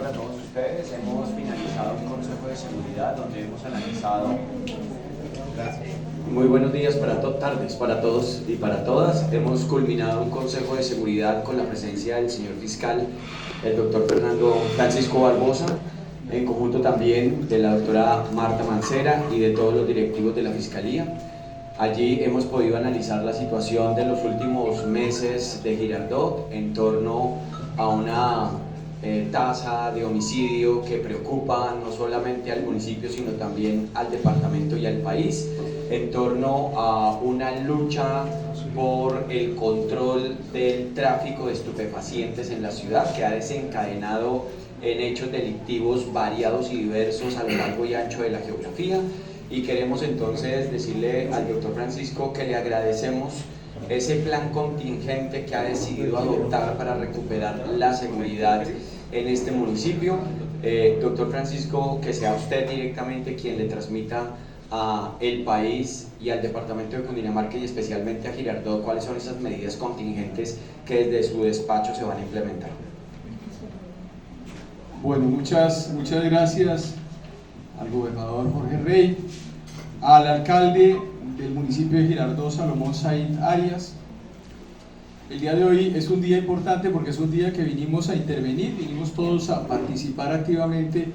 para todos ustedes. Hemos finalizado un consejo de seguridad donde hemos analizado... Muy buenos días tardes para todos y para todas. Hemos culminado un consejo de seguridad con la presencia del señor fiscal, el doctor Francisco Barbosa, en conjunto también de la doctora Marta Mancera y de todos los directivos de la Fiscalía. Allí hemos podido analizar la situación de los últimos meses de Girardot en torno a una tasa de homicidio que preocupa no solamente al municipio sino también al departamento y al país, en torno a una lucha por el control del tráfico de estupefacientes en la ciudad, que ha desencadenado en hechos delictivos variados y diversos a lo largo y ancho de la geografía. Y queremos entonces decirle al doctor Francisco que le agradecemos ese plan contingente que ha decidido adoptar para recuperar la seguridad en este municipio. Doctor Francisco, que sea usted directamente quien le transmita a el país y al departamento de Cundinamarca y especialmente a Girardot cuáles son esas medidas contingentes que desde su despacho se van a implementar. Bueno, muchas gracias al gobernador Jorge Rey, al alcalde del municipio de Girardot, Salomón Said Arias. El día de hoy es un día importante porque es un día que vinimos a intervenir, vinimos todos a participar activamente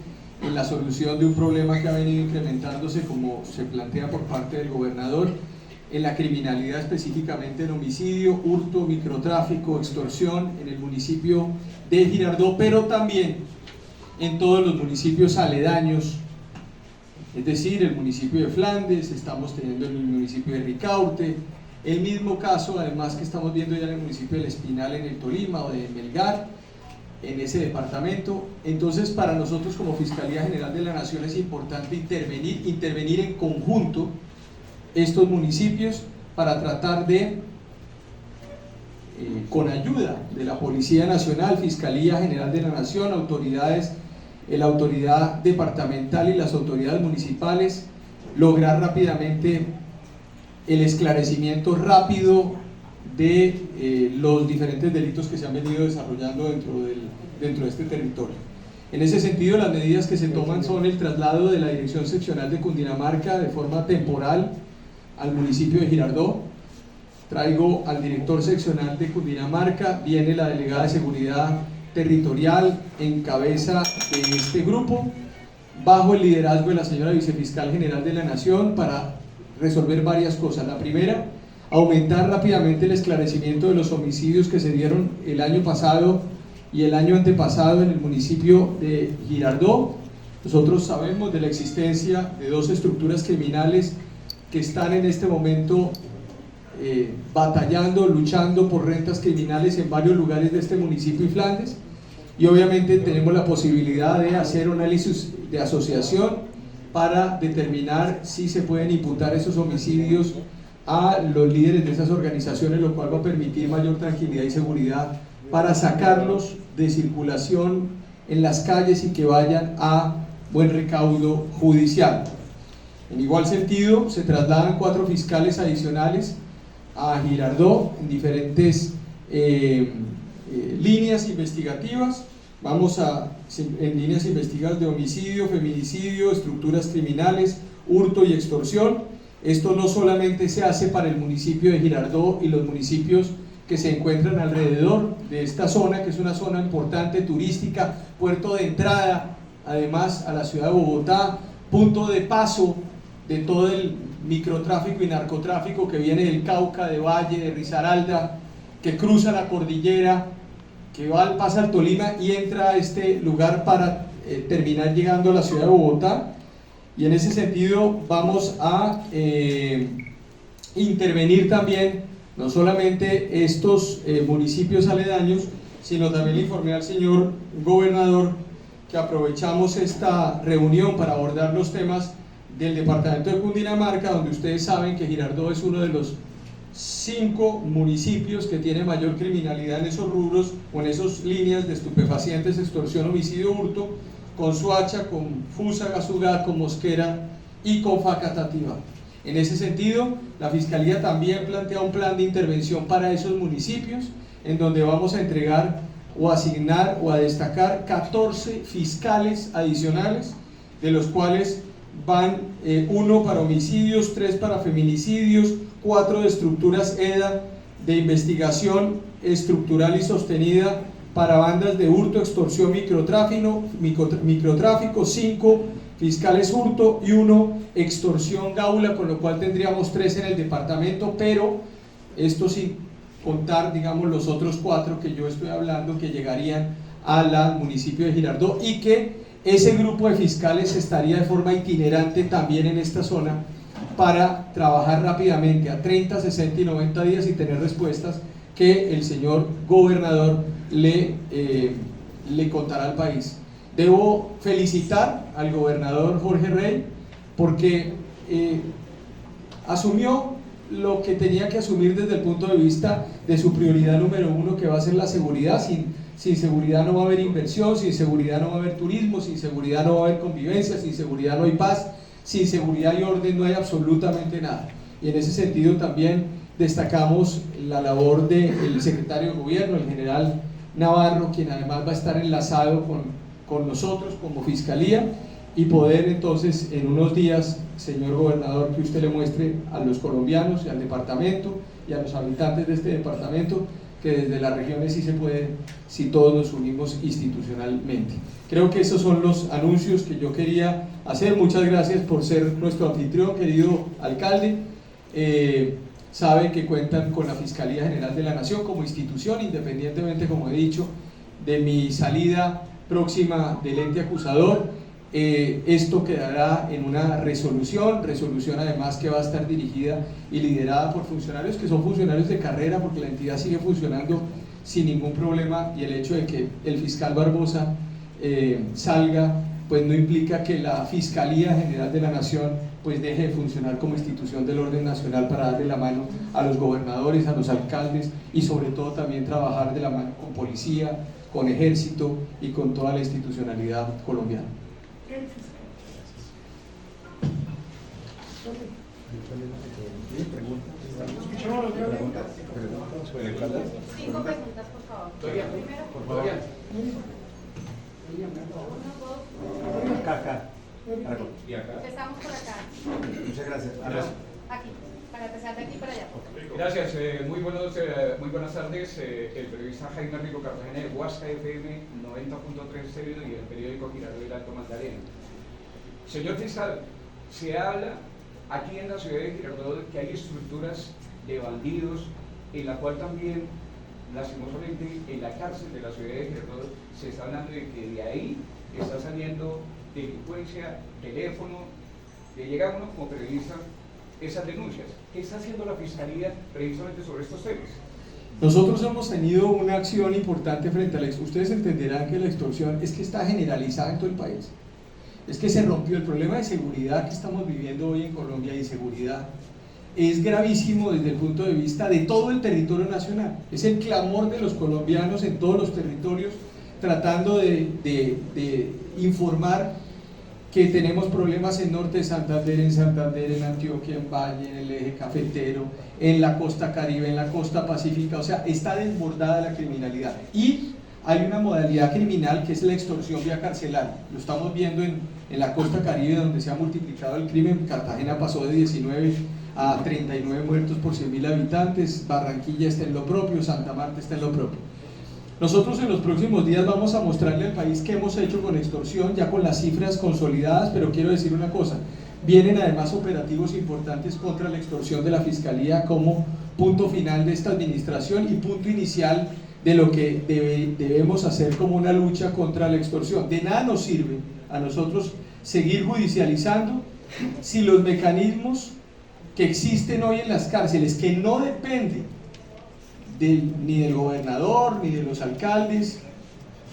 en la solución de un problema que ha venido incrementándose, como se plantea por parte del gobernador, en la criminalidad, específicamente en homicidio, hurto, microtráfico, extorsión en el municipio de Girardot, pero también en todos los municipios aledaños, es decir, el municipio de Flandes, estamos teniendo el municipio de Ricaurte, el mismo caso además que estamos viendo ya en el municipio del Espinal en el Tolima o de Melgar, en ese departamento. Entonces para nosotros como Fiscalía General de la Nación es importante intervenir en conjunto estos municipios para tratar de, con ayuda de la Policía Nacional, Fiscalía General de la Nación, autoridades, la autoridad departamental y las autoridades municipales, lograr rápidamente el esclarecimiento rápido de los diferentes delitos que se han venido desarrollando dentro de este territorio. En ese sentido, las medidas que se toman son el traslado de la Dirección Seccional de Cundinamarca de forma temporal al municipio de Girardot. Traigo al director seccional de Cundinamarca, viene la delegada de Seguridad Territorial en cabeza de este grupo, bajo el liderazgo de la señora Vicefiscal General de la Nación, para resolver varias cosas. La primera, aumentar rápidamente el esclarecimiento de los homicidios que se dieron el año pasado y el año antepasado en el municipio de Girardot. Nosotros sabemos de la existencia de dos estructuras criminales que están en este momento batallando, luchando por rentas criminales en varios lugares de este municipio y Flandes, y obviamente tenemos la posibilidad de hacer un análisis de asociación para determinar si se pueden imputar esos homicidios a los líderes de esas organizaciones, lo cual va a permitir mayor tranquilidad y seguridad para sacarlos de circulación en las calles y que vayan a buen recaudo judicial. En igual sentido, se trasladan 4 fiscales adicionales a Girardot en diferentes líneas investigativas. Vamos en líneas investigativas de homicidio, feminicidio, estructuras criminales, hurto y extorsión. Esto no solamente se hace para el municipio de Girardot y los municipios que se encuentran alrededor de esta zona, que es una zona importante, turística, puerto de entrada, además a la ciudad de Bogotá, punto de paso de todo el microtráfico y narcotráfico que viene del Cauca, de Valle, de Risaralda, que cruza la cordillera, que pasa al Tolima y entra a este lugar para terminar llegando a la ciudad de Bogotá. Y en ese sentido vamos a intervenir también no solamente estos municipios aledaños, sino también le informé al señor gobernador que aprovechamos esta reunión para abordar los temas del departamento de Cundinamarca, donde ustedes saben que Girardot es uno de los 5 municipios que tiene mayor criminalidad en esos rubros o en esas líneas de estupefacientes, extorsión, homicidio, hurto, con Soacha, con Fusagasugá, con Mosquera y con Facatativá. En ese sentido, la Fiscalía también plantea un plan de intervención para esos municipios, en donde vamos a entregar o asignar o a destacar 14 fiscales adicionales, de los cuales van 1 para homicidios, 3 para feminicidios, 4 de estructuras EDA, de investigación estructural y sostenida para bandas de hurto, extorsión, microtráfico, 5 fiscales hurto y 1 extorsión gaula, con lo cual tendríamos 3 en el departamento, pero esto sin contar, digamos, los otros 4 que yo estoy hablando, que llegarían al municipio de Girardot, y que ese grupo de fiscales estaría de forma itinerante también en esta zona para trabajar rápidamente a 30, 60 y 90 días y tener respuestas que el señor gobernador le contará al país. Debo felicitar al gobernador Jorge Rey porque asumió lo que tenía que asumir desde el punto de vista de su prioridad número 1, que va a ser la seguridad. Sin seguridad no va a haber inversión, sin seguridad no va a haber turismo, sin seguridad no va a haber convivencia, sin seguridad no hay paz, sin seguridad y orden no hay absolutamente nada. Y en ese sentido también destacamos la labor del secretario de gobierno, el general Navarro, quien además va a estar enlazado con nosotros como fiscalía, y poder entonces en unos días, señor gobernador, que usted le muestre a los colombianos y al departamento y a los habitantes de este departamento que desde las regiones sí se puede, si todos nos unimos institucionalmente. Creo que esos son los anuncios que yo quería hacer. Muchas gracias por ser nuestro anfitrión, querido alcalde. Sabe que cuentan con la Fiscalía General de la Nación como institución, independientemente, como he dicho, de mi salida próxima del ente acusador. Esto quedará en una resolución además que va a estar dirigida y liderada por funcionarios que son funcionarios de carrera, porque la entidad sigue funcionando sin ningún problema, y el hecho de que el fiscal Barbosa salga pues no implica que la Fiscalía General de la Nación pues deje de funcionar como institución del orden nacional para darle la mano a los gobernadores, a los alcaldes, y sobre todo también trabajar de la mano con policía, con ejército y con toda la institucionalidad colombiana. Cinco preguntas, por favor. Primero, por favor. Acá. Empezamos por acá. Muchas gracias. Aquí, para empezar de aquí para allá. Gracias, muy buenas tardes. El periodista Jaime Rico Cartagena de Huasca FM 90.3 Estéreo y el periódico Girardot del Alto Magdalena. Señor fiscal, se habla aquí en la ciudad de Girardot que hay estructuras de bandidos, en la cual también, lastimosamente, en la cárcel de la ciudad de Girardot se está hablando de que de ahí está saliendo delincuencia, teléfono, le llega a uno como periodista esas denuncias. ¿Qué está haciendo la Fiscalía precisamente sobre estos temas? Nosotros hemos tenido una acción importante frente a la extorsión. Ustedes entenderán que la extorsión es que está generalizada en todo el país. Es que se rompió el problema de seguridad que estamos viviendo hoy en Colombia, y seguridad es gravísimo desde el punto de vista de todo el territorio nacional. Es el clamor de los colombianos en todos los territorios, tratando de informar que tenemos problemas en Norte de Santander, en Antioquia, en Valle, en el eje cafetero, en la costa Caribe, en la costa Pacífica. O sea, está desbordada la criminalidad. Y hay una modalidad criminal que es la extorsión vía carcelaria. Lo estamos viendo en la costa Caribe, donde se ha multiplicado el crimen. Cartagena pasó de 19 a 39 muertos por 100.000 habitantes, Barranquilla está en lo propio, Santa Marta está en lo propio. Nosotros en los próximos días vamos a mostrarle al país qué hemos hecho con extorsión, ya con las cifras consolidadas, pero quiero decir una cosa: vienen además operativos importantes contra la extorsión de la Fiscalía como punto final de esta administración y punto inicial de lo que debemos hacer como una lucha contra la extorsión. De nada nos sirve a nosotros seguir judicializando si los mecanismos que existen hoy en las cárceles, que no dependen ni del gobernador, ni de los alcaldes,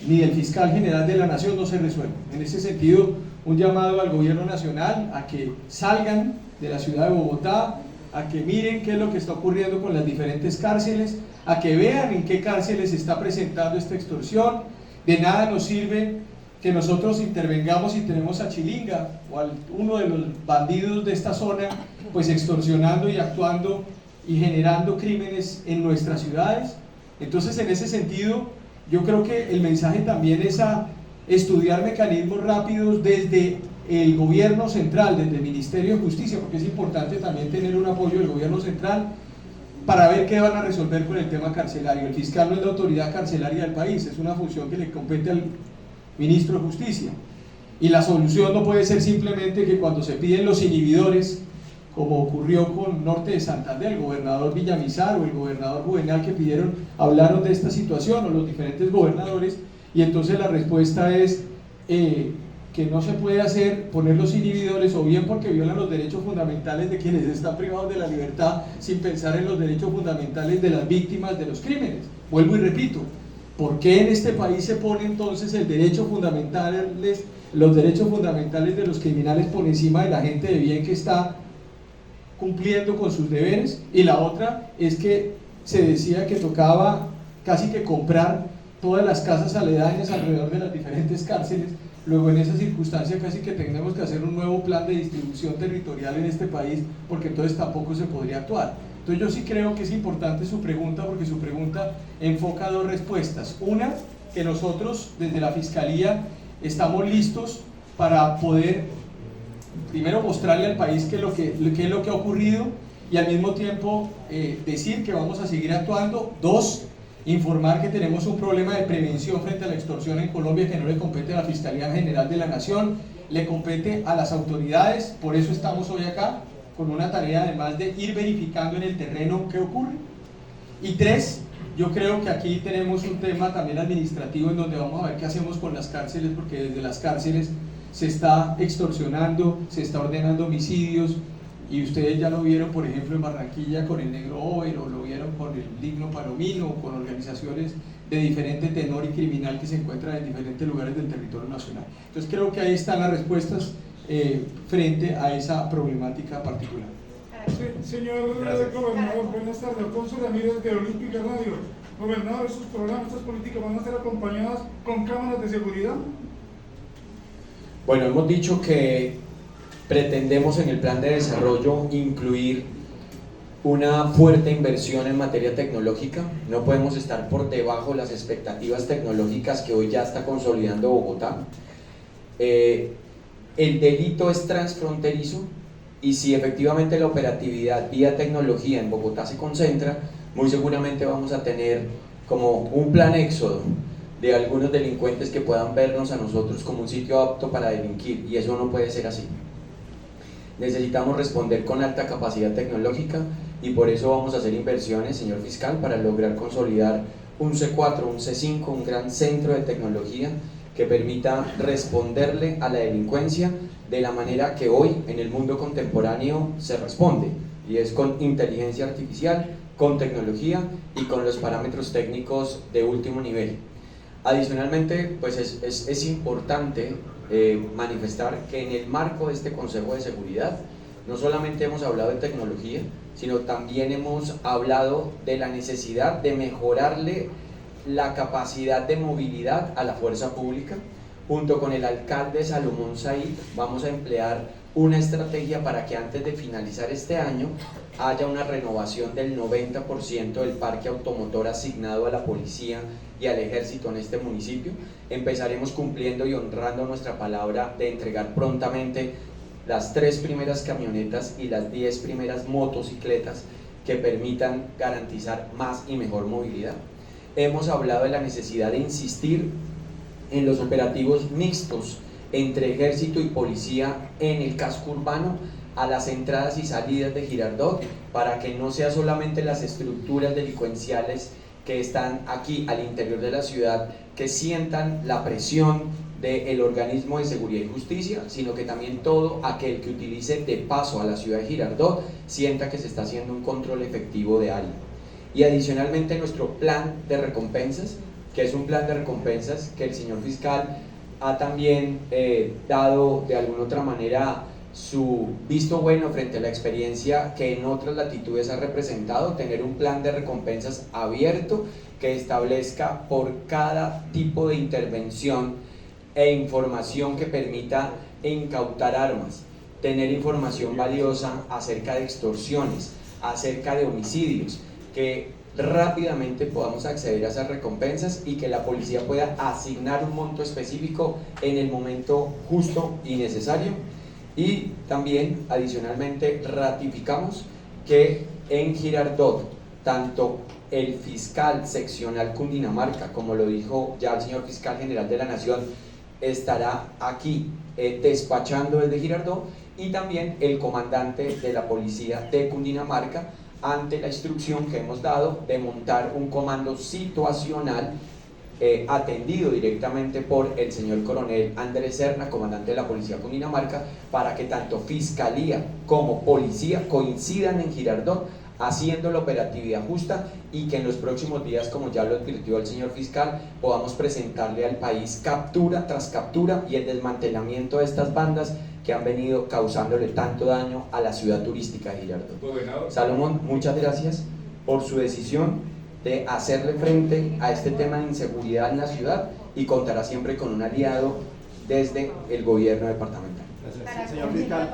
ni del fiscal general de la nación, no se resuelven. En ese sentido, un llamado al gobierno nacional a que salgan de la ciudad de Bogotá, a que miren qué es lo que está ocurriendo con las diferentes cárceles, a que vean en qué cárceles se está presentando esta extorsión. De nada nos sirve que nosotros intervengamos y tenemos a Chilinga o a uno de los bandidos de esta zona pues extorsionando y actuando y generando crímenes en nuestras ciudades. Entonces, en ese sentido, yo creo que el mensaje también es a estudiar mecanismos rápidos desde el gobierno central, desde el Ministerio de Justicia, porque es importante también tener un apoyo del gobierno central para ver qué van a resolver con el tema carcelario. El fiscal no es la autoridad carcelaria del país, es una función que le compete al ministro de Justicia. Y la solución no puede ser simplemente que cuando se piden los inhibidores, como ocurrió con Norte de Santander, el gobernador Villamizar o el gobernador Juvenal que hablaron de esta situación, o los diferentes gobernadores, y entonces la respuesta es que no se puede poner los inhibidores, o bien porque violan los derechos fundamentales de quienes están privados de la libertad, sin pensar en los derechos fundamentales de las víctimas de los crímenes. Vuelvo y repito, ¿por qué en este país se pone entonces los derechos fundamentales de los criminales por encima de la gente de bien que está cumpliendo con sus deberes? Y la otra es que se decía que tocaba casi que comprar todas las casas aledañas alrededor de las diferentes cárceles. Luego en esa circunstancia casi que tenemos que hacer un nuevo plan de distribución territorial en este país, porque entonces tampoco se podría actuar. Entonces yo sí creo que es importante su pregunta, porque su pregunta enfoca dos respuestas. Una, que nosotros desde la Fiscalía estamos listos para poder primero mostrarle al país qué es lo que ha ocurrido, y al mismo tiempo decir que vamos a seguir actuando. Dos, informar que tenemos un problema de prevención frente a la extorsión en Colombia que no le compete a la Fiscalía General de la Nación, le compete a las autoridades. Por eso estamos hoy acá, con una tarea además de ir verificando en el terreno qué ocurre. Y tres, yo creo que aquí tenemos un tema también administrativo en donde vamos a ver qué hacemos con las cárceles, porque desde las cárceles se está extorsionando, se está ordenando homicidios, y ustedes ya lo vieron, por ejemplo, en Barranquilla con el Negro Over, o lo vieron con el Digno Palomino, o con organizaciones de diferente tenor y criminal que se encuentran en diferentes lugares del territorio nacional. Entonces creo que ahí están las respuestas frente a esa problemática particular. Señor gobernador, buenas tardes. Alfonso Ramírez de Olímpica Radio. Gobernador, ¿estos programas, estas políticas van a ser acompañadas con cámaras de seguridad? Bueno, hemos dicho que pretendemos en el plan de desarrollo incluir una fuerte inversión en materia tecnológica. No podemos estar por debajo de las expectativas tecnológicas que hoy ya está consolidando Bogotá. El delito es transfronterizo, y si efectivamente la operatividad vía tecnología en Bogotá se concentra, muy seguramente vamos a tener como un plan éxodo de algunos delincuentes que puedan vernos a nosotros como un sitio apto para delinquir, y eso no puede ser así. Necesitamos responder con alta capacidad tecnológica, y por eso vamos a hacer inversiones, señor fiscal, para lograr consolidar un C4, un C5, un gran centro de tecnología que permita responderle a la delincuencia de la manera que hoy en el mundo contemporáneo se responde, y es con inteligencia artificial, con tecnología y con los parámetros técnicos de último nivel. Adicionalmente, pues es importante manifestar que en el marco de este Consejo de Seguridad no solamente hemos hablado de tecnología, sino también hemos hablado de la necesidad de mejorarle la capacidad de movilidad a la fuerza pública. Junto con el alcalde Salomón Said vamos a emplear una estrategia para que antes de finalizar este año haya una renovación del 90% del parque automotor asignado a la policía y al ejército en este municipio. Empezaremos cumpliendo y honrando nuestra palabra de entregar prontamente las 3 primeras camionetas y las 10 primeras motocicletas que permitan garantizar más y mejor movilidad. Hemos hablado de la necesidad de insistir en los operativos mixtos entre ejército y policía en el casco urbano, a las entradas y salidas de Girardot, para que no sea solamente las estructuras delincuenciales que están aquí al interior de la ciudad que sientan la presión del organismo de seguridad y justicia, sino que también todo aquel que utilice de paso a la ciudad de Girardot sienta que se está haciendo un control efectivo de área. Y adicionalmente nuestro plan de recompensas, que es un plan de recompensas que el señor fiscal ha también dado de alguna otra manera su visto bueno frente a la experiencia que en otras latitudes ha representado, tener un plan de recompensas abierto que establezca por cada tipo de intervención e información que permita incautar armas, tener información valiosa acerca de extorsiones, acerca de homicidios, que rápidamente podamos acceder a esas recompensas y que la policía pueda asignar un monto específico en el momento justo y necesario. Y también adicionalmente ratificamos que en Girardot tanto el fiscal seccional Cundinamarca, como lo dijo ya el señor fiscal general de la Nación, estará aquí despachando desde Girardot, y también el comandante de la policía de Cundinamarca, ante la instrucción que hemos dado de montar un comando situacional atendido directamente por el señor coronel Andrés Serna, comandante de la policía de Cundinamarca, para que tanto fiscalía como policía coincidan en Girardot haciendo la operatividad justa, y que en los próximos días, como ya lo advirtió el señor fiscal, podamos presentarle al país captura tras captura y el desmantelamiento de estas bandas que han venido causándole tanto daño a la ciudad turística de Girardot. Gobernador. Salomón, muchas gracias por su decisión de hacerle frente a este tema de inseguridad en la ciudad, y contará siempre con un aliado desde el gobierno departamental. Gracias. Señor fiscal,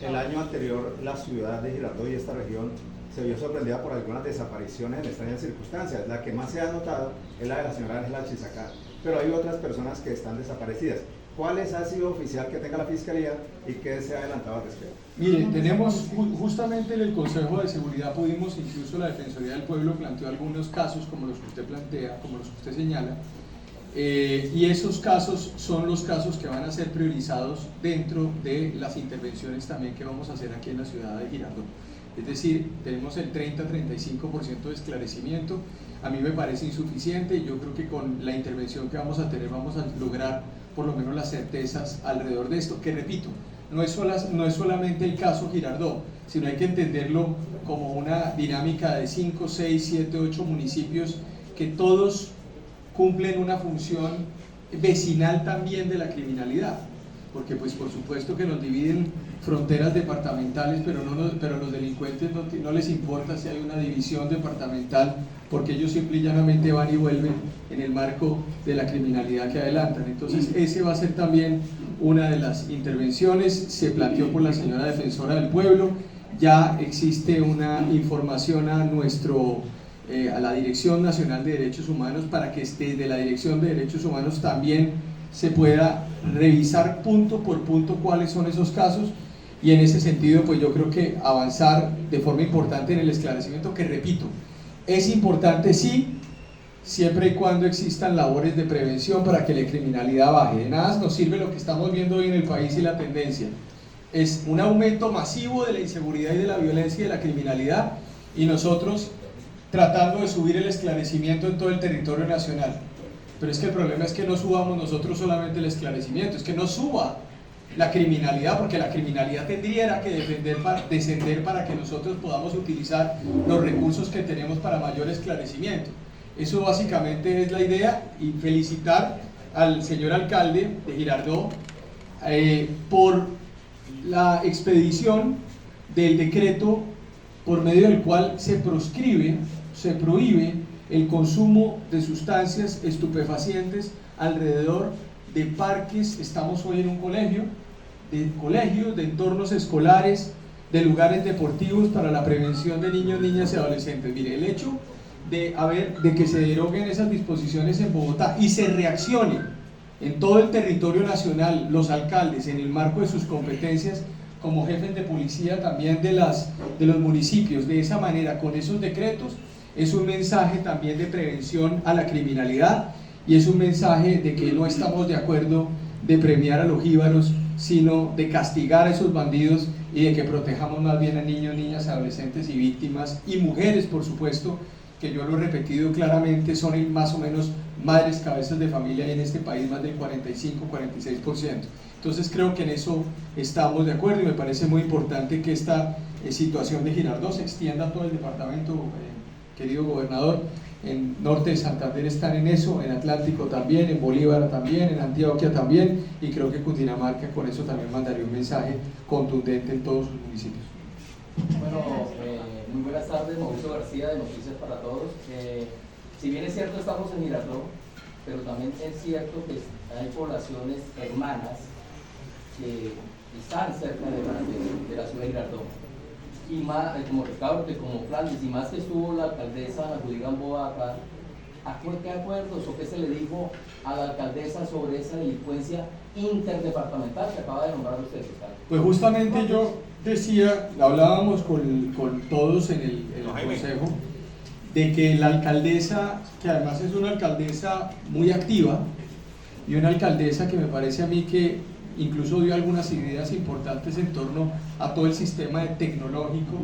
el año anterior la ciudad de Girardot y esta región se vio sorprendida por algunas desapariciones en extrañas circunstancias. La que más se ha notado es la de la señora Ángela Chisacá, pero hay otras personas que están desaparecidas. ¿Cuáles ha sido oficial que tenga la Fiscalía y qué se ha adelantado al respecto? Mire, tenemos justamente en el Consejo de Seguridad pudimos, incluso la Defensoría del Pueblo planteó algunos casos como los que usted plantea, como los que usted señala, y esos casos son los casos que van a ser priorizados dentro de las intervenciones también que vamos a hacer aquí en la ciudad de Girardot. Es decir, tenemos el 30-35% de esclarecimiento. A mí me parece insuficiente, y yo creo que con la intervención que vamos a tener vamos a lograr por lo menos las certezas alrededor de esto, que repito, no es solamente el caso Girardot, sino hay que entenderlo como una dinámica de 5, 6, 7, 8 municipios que todos cumplen una función vecinal también de la criminalidad, porque pues por supuesto que nos dividen fronteras departamentales, pero a los delincuentes no les importa si hay una división departamental, porque ellos simple y llanamente van y vuelven en el marco de la criminalidad que adelantan. Entonces ese va a ser también una de las intervenciones. Se planteó por la señora defensora del pueblo, ya existe una información a la Dirección Nacional de Derechos Humanos, para que desde la Dirección de Derechos Humanos también se pueda revisar punto por punto cuáles son esos casos, y en ese sentido pues yo creo que avanzar de forma importante en el esclarecimiento, que repito, es importante sí, siempre y cuando existan labores de prevención para que la criminalidad baje. De nada nos sirve lo que estamos viendo hoy en el país, y la tendencia es un aumento masivo de la inseguridad y de la violencia y de la criminalidad, y nosotros tratando de subir el esclarecimiento en todo el territorio nacional. Pero es que el problema es que no subamos nosotros solamente el esclarecimiento, es que no suba la criminalidad, porque la criminalidad tendría que descender para que nosotros podamos utilizar los recursos que tenemos para mayor esclarecimiento. Eso básicamente es la idea, y felicitar al señor alcalde de Girardot por la expedición del decreto por medio del cual se prohíbe el consumo de sustancias estupefacientes alrededor de parques. Estamos hoy en un colegio, de entornos escolares, de lugares deportivos para la prevención de niños, niñas y adolescentes. Mire, el hecho de que se deroguen esas disposiciones en Bogotá y se reaccione en todo el territorio nacional, los alcaldes en el marco de sus competencias como jefes de policía también de los municipios, de esa manera, con esos decretos, es un mensaje también de prevención a la criminalidad, y es un mensaje de que no estamos de acuerdo de premiar a los jíbaros, sino de castigar a esos bandidos, y de que protejamos más bien a niños, niñas, adolescentes y víctimas, y mujeres, por supuesto, que yo lo he repetido claramente, son más o menos madres cabezas de familia, y en este país más del 45-46%. Entonces creo que en eso estamos de acuerdo, y me parece muy importante que esta situación de Girardot se extienda a todo el departamento, querido gobernador. En Norte de Santander están en eso, en Atlántico también, en Bolívar también, en Antioquia también, y creo que Cundinamarca con eso también mandaría un mensaje contundente en todos sus municipios. Bueno, muy buenas tardes, Mauricio García de Noticias para Todos. Si bien es cierto estamos en Girardot, pero también es cierto que hay poblaciones hermanas que están cerca de la ciudad de Girardot. y más, como Ricardo, como Flandes, y más que estuvo la alcaldesa Ana Judy Gamboa acá, ¿qué acuerdos o qué se le dijo a la alcaldesa sobre esa delincuencia interdepartamental que acaba de nombrar usted, fiscal? Pues justamente yo decía, hablábamos con todos en el consejo, de que la alcaldesa, que además es una alcaldesa muy activa, y una alcaldesa que me parece a mí que incluso dio algunas ideas importantes en torno a todo el sistema tecnológico,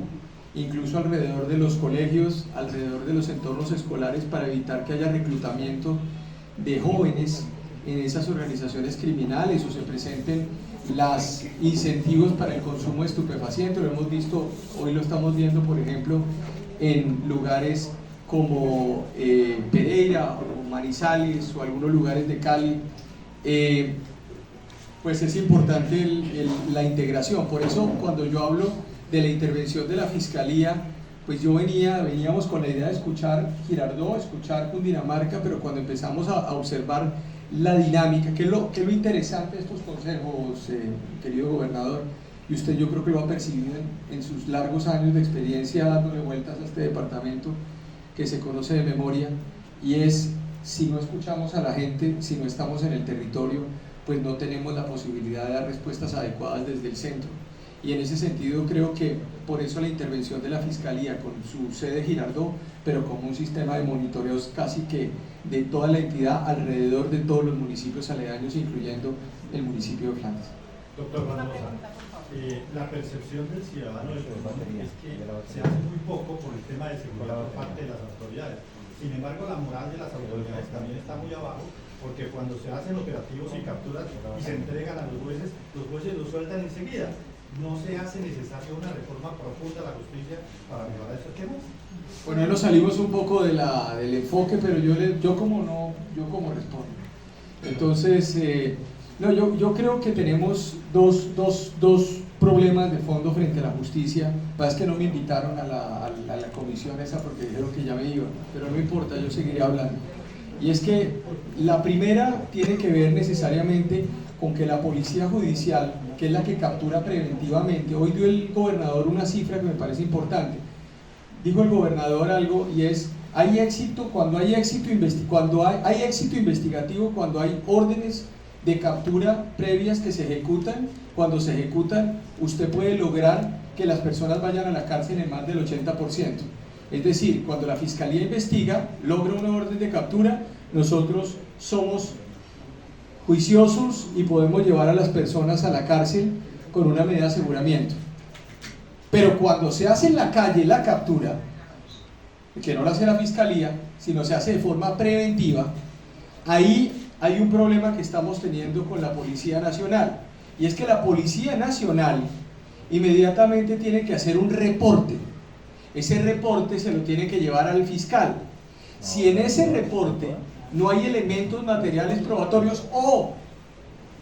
incluso alrededor de los colegios, alrededor de los entornos escolares, para evitar que haya reclutamiento de jóvenes en esas organizaciones criminales o se presenten los incentivos para el consumo de estupefacientes. Lo hemos visto, hoy lo estamos viendo, por ejemplo, en lugares como Pereira o Manizales o algunos lugares de Cali. Pues es importante la integración. Por eso cuando yo hablo de la intervención de la Fiscalía, pues veníamos con la idea de escuchar Girardot, escuchar Cundinamarca, pero cuando empezamos a observar la dinámica, que es lo interesante de estos consejos, querido gobernador, y usted yo creo que lo ha percibido en sus largos años de experiencia dándole vueltas a este departamento que se conoce de memoria, y es, si no escuchamos a la gente, si no estamos en el territorio, pues no tenemos la posibilidad de dar respuestas adecuadas desde el centro. Y en ese sentido creo que por eso la intervención de la Fiscalía con su sede Girardot, pero como un sistema de monitoreos casi que de toda la entidad alrededor de todos los municipios aledaños, incluyendo el municipio de Flandes. Doctor Barbosa, la percepción del ciudadano es que se hace muy poco por el tema de seguridad por parte de las autoridades. Sin embargo, la moral de las autoridades también está muy abajo, porque cuando se hacen operativos y capturas y se entregan a los jueces los sueltan enseguida. ¿No se hace necesaria una reforma profunda de la justicia para mejorar esos temas? Bueno, nos salimos un poco del enfoque, pero yo como respondo. Entonces, no, yo creo que tenemos dos problemas de fondo frente a la justicia. Pasa que no me invitaron a la comisión esa porque dijeron que ya me iba, pero no importa, yo seguiré hablando. Y es que la primera tiene que ver necesariamente con que la policía judicial, que es la que captura preventivamente, hoy dio el gobernador una cifra que me parece importante. Dijo el gobernador algo, y es: hay éxito cuando hay éxito investigativo, cuando hay órdenes de captura previas que se ejecutan. Cuando se ejecutan, usted puede lograr que las personas vayan a la cárcel en más del 80%. Es decir, cuando la Fiscalía investiga, logra una orden de captura, nosotros somos juiciosos y podemos llevar a las personas a la cárcel con una medida de aseguramiento. Pero cuando se hace en la calle la captura, que no la hace la Fiscalía, sino se hace de forma preventiva, ahí hay un problema que estamos teniendo con la Policía Nacional, y es que la Policía Nacional inmediatamente tiene que hacer un reporte. Ese reporte se lo tiene que llevar al fiscal. Si en ese reporte no hay elementos materiales probatorios, o,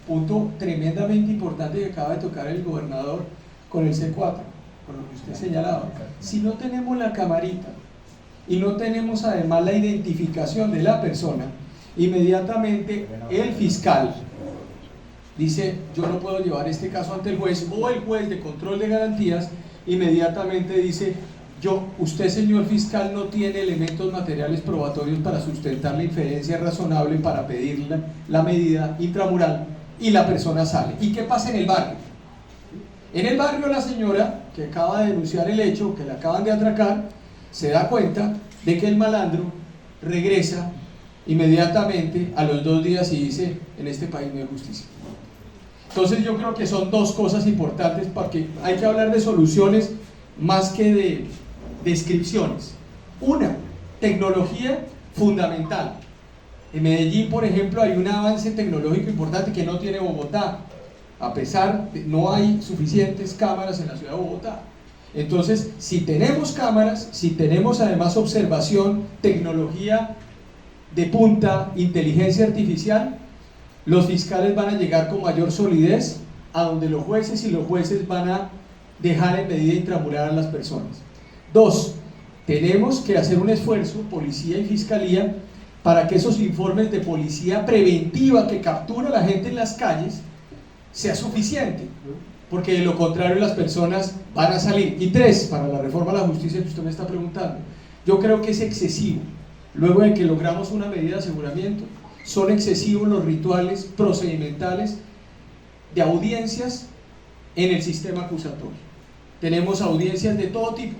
punto tremendamente importante que acaba de tocar el gobernador con el C4, con lo que usted señalaba, si no tenemos la camarita y no tenemos además la identificación de la persona, inmediatamente el fiscal dice: yo no puedo llevar este caso ante el juez, o el juez de control de garantías inmediatamente dice: usted, señor fiscal, no tiene elementos materiales probatorios para sustentar la inferencia razonable para pedir la medida intramural, y la persona sale. ¿Y qué pasa en el barrio? En el barrio la señora que acaba de denunciar el hecho, que la acaban de atracar, se da cuenta de que el malandro regresa inmediatamente a los 2 días y dice: en este país no hay justicia. Entonces yo creo que son dos cosas importantes, porque hay que hablar de soluciones más que de descripciones. Una, tecnología fundamental. En Medellín, por ejemplo, hay un avance tecnológico importante que no tiene Bogotá, a pesar de no hay suficientes cámaras en la ciudad de Bogotá. Entonces, si tenemos cámaras, si tenemos además observación, tecnología de punta, inteligencia artificial, los fiscales van a llegar con mayor solidez a donde los jueces, y los jueces van a dejar en medida intramural a las personas. 2, tenemos que hacer un esfuerzo, policía y fiscalía, para que esos informes de policía preventiva que captura a la gente en las calles sea suficiente. porque de lo contrario las personas van a salir. Y 3, para la reforma a la justicia que usted me está preguntando, yo creo que es excesivo. Luego de que logramos una medida de aseguramiento, son excesivos los rituales procedimentales de audiencias en el sistema acusatorio. Tenemos audiencias de todo tipo,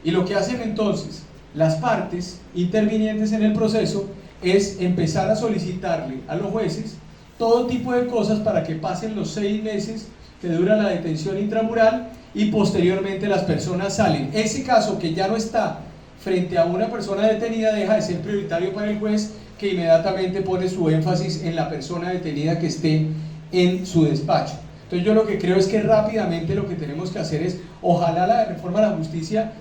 y lo que hacen entonces las partes intervinientes en el proceso es empezar a solicitarle a los jueces todo tipo de cosas para que pasen los 6 meses que dura la detención intramural y posteriormente las personas salen. Ese caso que ya no está frente a una persona detenida deja de ser prioritario para el juez, que inmediatamente pone su énfasis en la persona detenida que esté en su despacho. Entonces yo lo que creo es que rápidamente lo que tenemos que hacer es, ojalá la reforma a la justicia,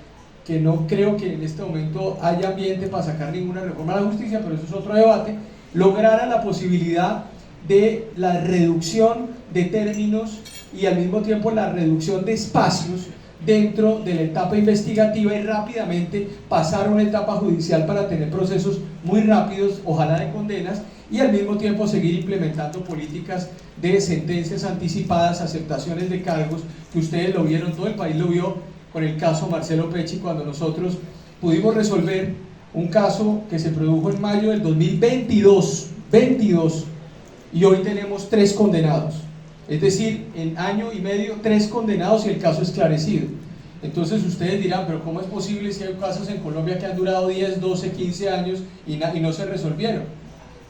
que no creo que en este momento haya ambiente para sacar ninguna reforma a la justicia, pero eso es otro debate, lograra la posibilidad de la reducción de términos y al mismo tiempo la reducción de espacios dentro de la etapa investigativa y rápidamente pasar a una etapa judicial para tener procesos muy rápidos, ojalá de condenas, y al mismo tiempo seguir implementando políticas de sentencias anticipadas, aceptaciones de cargos, que ustedes lo vieron, todo el país lo vio con el caso Marcelo Pecci, cuando nosotros pudimos resolver un caso que se produjo en mayo del 2022, y hoy tenemos 3 condenados. Es decir, en año y medio 3 condenados y el caso esclarecido. Entonces ustedes dirán, pero ¿cómo es posible si hay casos en Colombia que han durado 10, 12, 15 años y no se resolvieron?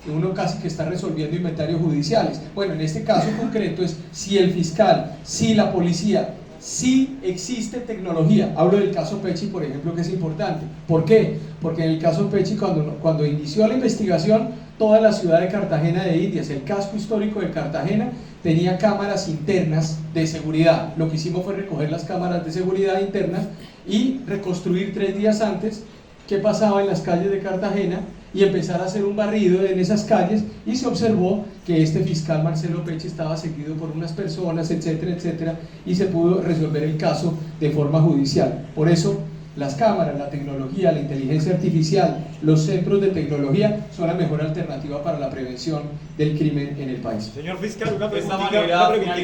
Que uno casi que está resolviendo inventarios judiciales. Bueno, en este caso concreto es si el fiscal, si la policía, si existe tecnología. Hablo del caso Pecci, por ejemplo, que es importante. ¿Por qué? Porque en el caso Pecci, cuando inició la investigación, toda la ciudad de Cartagena de Indias, el casco histórico de Cartagena, tenía cámaras internas de seguridad. Lo que hicimos fue recoger las cámaras de seguridad internas y reconstruir 3 días antes qué pasaba en las calles de Cartagena y empezar a hacer un barrido en esas calles, y se observó que este fiscal Marcelo Pecci estaba seguido por unas personas, etcétera, etcétera, y se pudo resolver el caso de forma judicial. Por eso las cámaras, la tecnología, la inteligencia artificial, los centros de tecnología son la mejor alternativa para la prevención del crimen en el país. Señor fiscal, una preguntita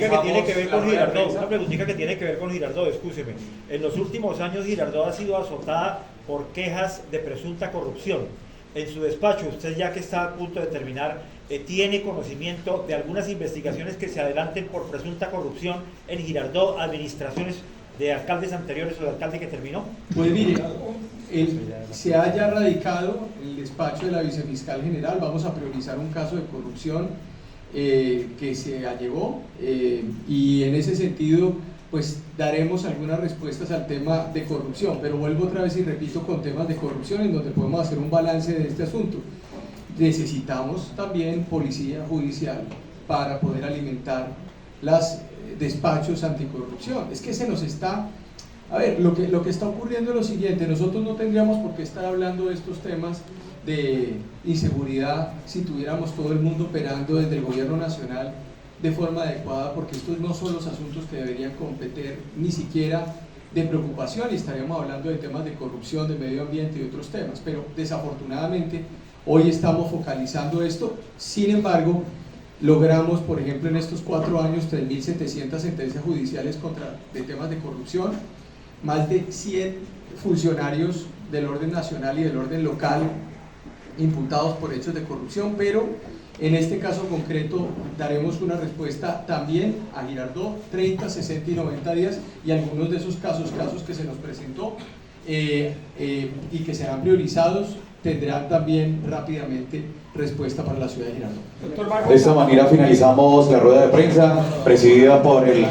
que tiene que ver con Girardot, escúcheme. En los últimos años Girardot ha sido azotada por quejas de presunta corrupción. En su despacho, usted, ya que está a punto de terminar, ¿tiene conocimiento de algunas investigaciones que se adelanten por presunta corrupción en Girardot, administraciones de alcaldes anteriores o de alcalde que terminó? Pues mire, se haya radicado en el despacho de la vicefiscal general. Vamos a priorizar un caso de corrupción que se allegó, y en ese sentido pues daremos algunas respuestas al tema de corrupción, pero vuelvo otra vez y repito, con temas de corrupción en donde podemos hacer un balance de este asunto. Necesitamos también policía judicial para poder alimentar los despachos anticorrupción. Es que se nos está... A ver, lo que está ocurriendo es lo siguiente: nosotros no tendríamos por qué estar hablando de estos temas de inseguridad si tuviéramos todo el mundo operando desde el gobierno nacional de forma adecuada, porque estos no son los asuntos que deberían competir ni siquiera de preocupación, y estaríamos hablando de temas de corrupción, de medio ambiente y otros temas, pero desafortunadamente hoy estamos focalizando esto. Sin embargo, logramos, por ejemplo, en estos 4 años 3.700 sentencias judiciales de temas de corrupción, más de 100 funcionarios del orden nacional y del orden local imputados por hechos de corrupción, pero en este caso concreto daremos una respuesta también a Girardot, 30, 60 y 90 días, y algunos de esos casos que se nos presentó y que serán priorizados, tendrán también rápidamente respuesta para la ciudad de Girardot. De esta manera finalizamos la rueda de prensa presidida por el